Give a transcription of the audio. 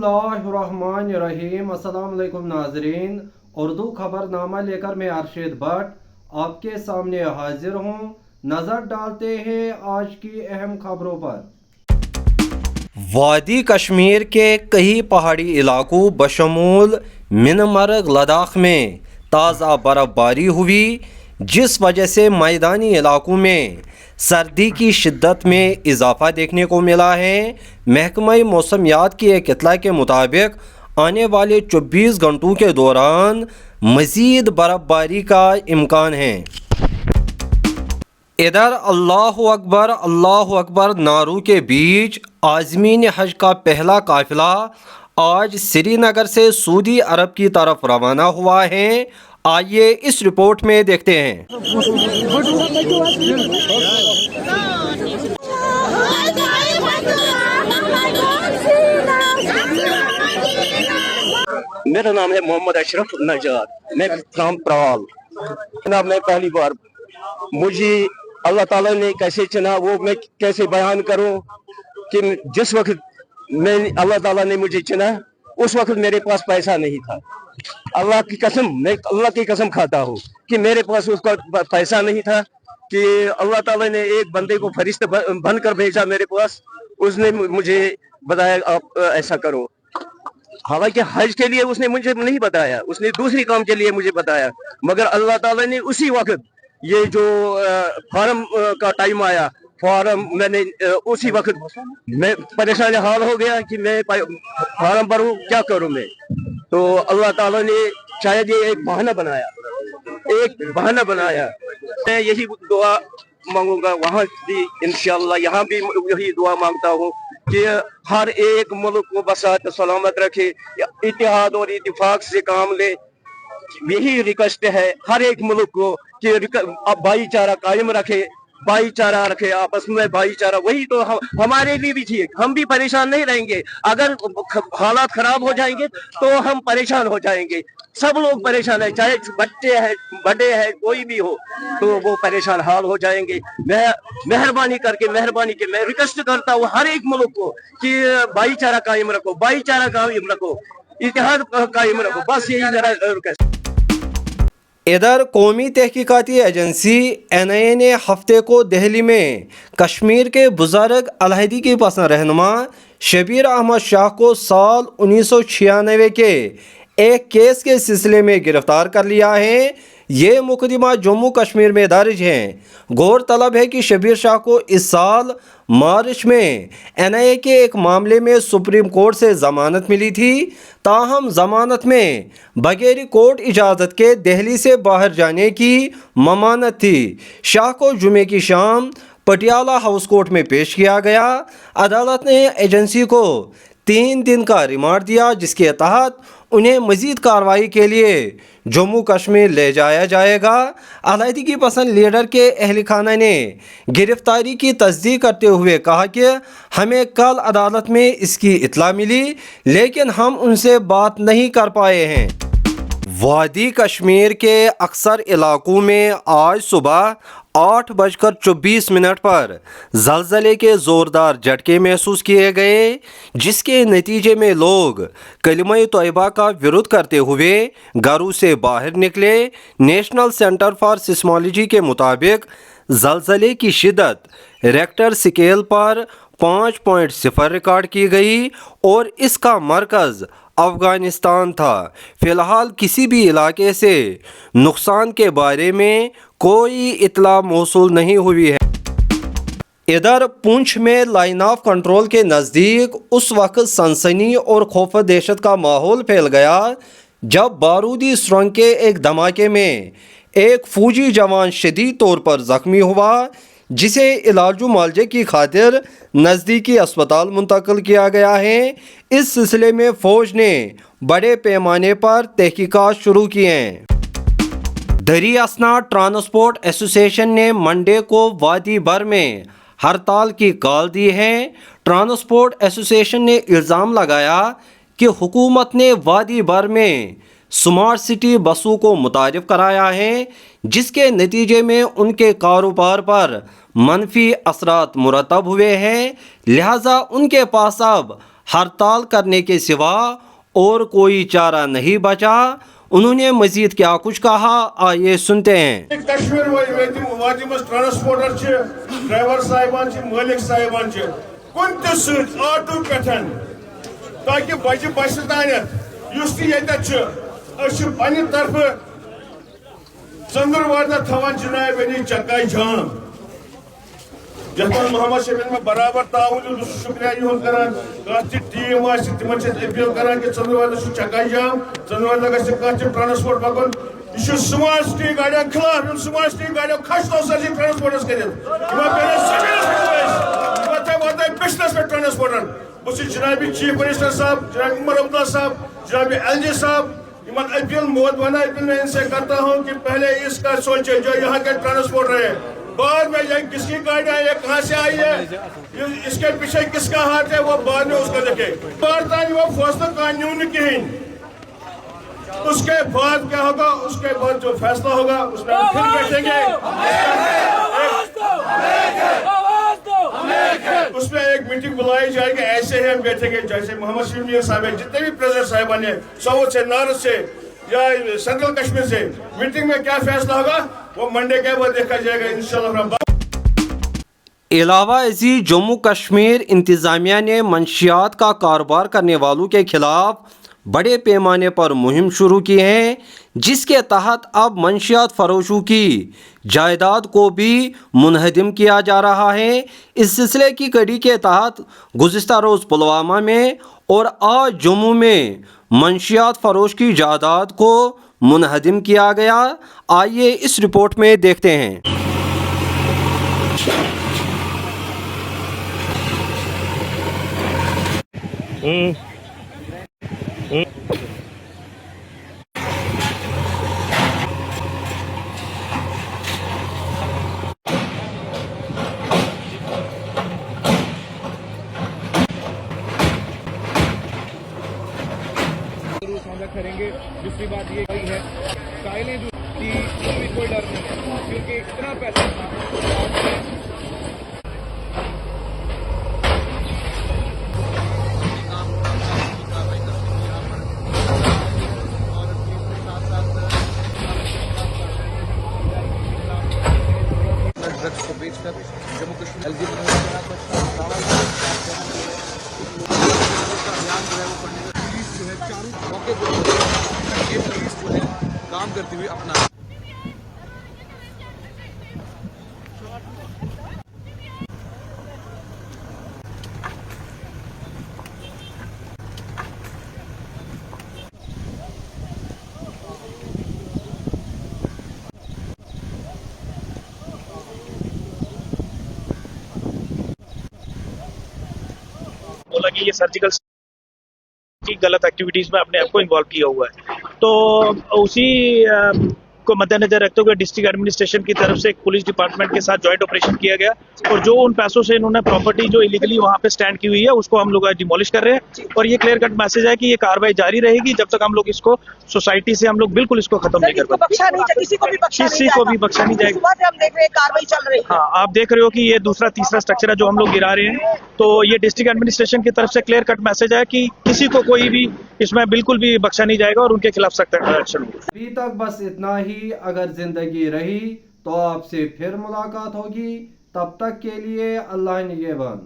बिस्मिल्लाहिर्रहमानिर्रहीम। अस्सलाम वालेकुम नाजरीन, उर्दू खबरनामा लेकर मैं अरशद भट्ट आपके सामने हाजिर हूँ। नज़र डालते हैं आज की अहम खबरों पर। वादी कश्मीर के कई पहाड़ी इलाकों बशमूल मिनमर्ग लद्दाख में ताज़ा बर्फबारी हुई, जिस वजह से मैदानी इलाकों में सर्दी की शिद्दत में इजाफा देखने को मिला है। महकमा मौसमियात की एक इत्तला के मुताबिक आने वाले 24 घंटों के दौरान मज़ीद बर्फबारी का इम्कान है। इधर अल्लाह अकबर नारों के बीच आज़मीन हज का पहला काफिला आज श्रीनगर से सऊदी अरब की तरफ रवाना हुआ है। आइए इस रिपोर्ट में देखते हैं। मेरा नाम है मोहम्मद अशरफ नजाद, मैं फ्रॉम प्रवाल। जनाब, मैं पहली बार, मुझे अल्लाह ताला ने कैसे चुना वो मैं कैसे बयान करूं कि जिस वक्त मैं अल्लाह ताला ने मुझे चुना उस वक्त मेरे पास पैसा नहीं था। अल्लाह की कसम, मैं अल्लाह की कसम खाता हूँ कि मेरे पास उसका पैसा नहीं था कि अल्लाह ताला ने एक बंदे को फरिश्ता बनकर भेजा मेरे पास। उसने मुझे बताया आप ऐसा करो। हालांकि हज के लिए उसने मुझे नहीं बताया, उसने दूसरी काम के लिए मुझे बताया, मगर अल्लाह ताला ने उसी वक्त ये जो फार्म का टाइम आया, फार्म मैंने उसी वक्त मैं परेशान हाल हो गया कि मैं फार्म भरूं, क्या करूं मैं। तो अल्लाह ताला ने शायद ये एक बहाना बनाया। मैं यही दुआ मांगूंगा वहाँ भी, इंशाअल्लाह यहाँ भी यही दुआ मांगता हूँ कि हर एक मुल्क को बसात सलामत रखे, इत्तेहाद और इत्तेफाक से काम ले। यही रिक्वेस्ट है हर एक मुल्क को कि भाईचारा कायम रखे, भाईचारा रखे, आपस में भाईचारा। वही तो हमारे लिए भी ठीक, हम भी परेशान नहीं रहेंगे। अगर हालात खराब हो जाएंगे तो हम परेशान हो जाएंगे। सब लोग परेशान है, चाहे बच्चे हैं बड़े हैं कोई भी हो, तो वो परेशान हाल हो जाएंगे। मैं मेहरबानी के मैं रिक्वेस्ट करता हूँ हर एक मुल्क को कि भाईचारा कायम रखो, इत्तेहाद कायम रखो। बस यही मेरा रिक्वेस्ट। इधर कौमी तहकीकाती एजेंसी NIA ने हफ्ते को दिल्ली में कश्मीर के बुज़ुर्ग अलहदगी पसंद रहनुमा शबीर अहमद शाह को साल 1996 के एक केस के सिलसिले में गिरफ्तार कर लिया है। ये मुकदमा जम्मू कश्मीर में दर्ज है। गौरतलब है कि शबीर शाह को इस साल मार्च में NIA के एक मामले में सुप्रीम कोर्ट से ज़मानत मिली थी। ताहम ज़मानत में बगैर कोर्ट इजाज़त के दिल्ली से बाहर जाने की ममानत थी। शाह को जुमे की शाम पटियाला हाउस कोर्ट में पेश किया गया। अदालत ने एजेंसी को 3 दिन का रिमांड दिया, जिसके तहत उन्हें मज़ीद कार्रवाई के लिए जम्मू कश्मीर ले जाया जाएगा। अलहदगी पसंद लीडर के अहल खाना ने गिरफ्तारी की तस्दीक करते हुए कहा कि हमें कल अदालत में इसकी इत्तला मिली, लेकिन हम उनसे बात नहीं कर पाए हैं। वादी कश्मीर के अक्सर इलाकों में आज सुबह 8:24 पर ज़लज़ले के ज़ोरदार झटके महसूस किए गए, जिसके नतीजे में लोग कलिमा तौबा का विरोध करते हुए घरों से बाहर निकले। नेशनल सेंटर फॉर सिस्मोलॉजी के मुताबिक ज़लज़ले की शिद्दत रेक्टर स्केल पर 5.0 रिकॉर्ड की गई और इसका मरकज़ अफ़गानिस्तान था। फ़िलहाल किसी भी इलाके से नुकसान के बारे में कोई इत्तला मौसूल नहीं हुई है। इधर पुंछ में लाइन ऑफ कंट्रोल के नज़दीक उस वक्त सनसनी और खौफ दहशत का माहौल फैल गया जब बारूदी सुरंग के एक धमाके में एक फौजी जवान शदीद तौर पर ज़ख्मी हुआ, जिसे इलाजो मुआवजे की खातिर नज़दीकी अस्पताल मुंतकिल किया गया है। इस सिलसिले में फ़ौज ने बड़े पैमाने पर तहकीकात शुरू की हैं। दरी असना ट्रांसपोर्ट एसोसिएशन ने मंडे को वादी भर में हड़ताल की कॉल दी है। ट्रांसपोर्ट एसोसिएशन ने इल्ज़ाम लगाया कि हुकूमत ने वादी भर में स्मार्ट सिटी बसों को मुतारिफ कराया है, जिसके नतीजे में उनके कारोबार पर मनफी असरात मुरतब हुए हैं। लिहाजा उनके पास अब ہڑتال کرنے کے سوا اور کوئی چارہ نہیں بچا. انہوں نے مزید کیا کچھ کہا، آئیے سنتے ہیں. کشمیر واجب ٹرانسپورٹر ڈرائیور صاحبان مالک صاحبان کن تہ ست آٹو پٹھن تاکہ بچہ بس تانت اس تہ پنہ طرف ژندروار تھوان جناب علی چکائی جام یتھ من محمد شفیع میں برابر تعاون شکریہ یہ کران کت ٹیم تم اپیل کران کہ ژندروار چکائی جام ژندروار گھس کت ٹرانسپورٹ پکن یہ سمارٹ سٹی گاڑی خلاف سمارٹ سٹی گاڑی کھس تو سر ٹرانسپورٹس کرت بشنس پہ ٹرانسپورٹن بہت جناب چیف منسٹر صاحب جناب عمر عبداللہ صاحب جناب ایل جی صاحب اپیل موت بنا اپیل میں ان سے کرتا ہوں کہ پہلے اس کا سوچیں جو یہاں کے ٹرانسپورٹر ہے، بعد میں یہ کس کی گاڑی ہے، یہ کہاں سے آئی ہے، اس کے پیچھے کس کا ہاتھ ہے، وہ بعد میں اس کو دیکھے. بارتانی وہ فیصلہ قانون کہیں اس کے بعد کیا ہوگا، اس کے بعد جو فیصلہ ہوگا اس میں ہم پھر بیٹھیں گے. اس میں ایک میٹنگ بلائی جائے گی، ایسے ہی ہم بیٹھیں گے جیسے محمد شفیع صاحب ہیں، جتنے بھی پریزیڈنٹ صاحبان ہیں ساؤتھ سے، نارتھ سے یا سینٹرل کشمیر سے، میٹنگ میں کیا فیصلہ ہوگا وہ منڈے کے بعد دیکھا جائے گا انشاءاللہ. علاوہ ازیں جموں کشمیر انتظامیہ نے منشیات کا کاروبار کرنے والوں کے خلاف بڑے پیمانے پر مہم شروع کی ہے، جس کے تحت اب منشیات فروشوں کی جائیداد کو بھی منہدم کیا جا رہا ہے. اس سلسلے کی کڑی کے تحت گزشتہ روز پلوامہ میں اور آج جموں میں منشیات فروش کی جائیداد کو منہدم کیا گیا. آئیے اس رپورٹ میں دیکھتے ہیں. کریں گے. دوسری بات یہ ہے قائلیں جو کوئی ڈر نہیں ہے کیونکہ اتنا پیسہ ڈرگس کو بیچ کر جموں کشمیر پولیس جو ہے چاروں موقع پر یہ پولیس جو ہے کام کرتی ہوئی اپنا بولا کہ یہ سرجیکل کی غلط ایکٹیویٹیز میں اپنے آپ کو انوالو کیا ہوا ہے. تو اسی کو مد نظر رکھتے ہوئے ڈسٹرکٹ ایڈمنسٹریشن کی طرف سے ایک پولیس ڈپارٹمنٹ کے ساتھ جوائنٹ آپریشن کیا گیا اور جو ان پیسوں سے انہوں نے پراپرٹی جو الیگلی وہاں پہ سٹینڈ کی ہوئی ہے اس کو ہم لوگ ڈیمولش کر رہے ہیں. اور یہ کلیئر کٹ میسج ہے کہ یہ کاروائی جاری رہے گی جب تک ہم لوگ اس کو سوسائٹی سے ہم لوگ بالکل اس کو ختم نہیں کر پاتے. کسی کو بھی بخشا نہیں جائے گا. ہاں آپ دیکھ رہے ہو کہ یہ دوسرا تیسرا اسٹرکچر ہے جو ہم لوگ گرا رہے ہیں. تو یہ ڈسٹرکٹ ایڈمنسٹریشن کی طرف سے کلیئر کٹ میسج ہے کہ کسی کو کوئی بھی اس میں بالکل بھی بخشا نہیں جائے گا اور ان کے خلاف سخت ایکشن ہوگا. ابھی تک بس اتنا ہی. اگر زندگی رہی تو آپ سے پھر ملاقات ہوگی. تب تک کے لیے اللہ نگہبان.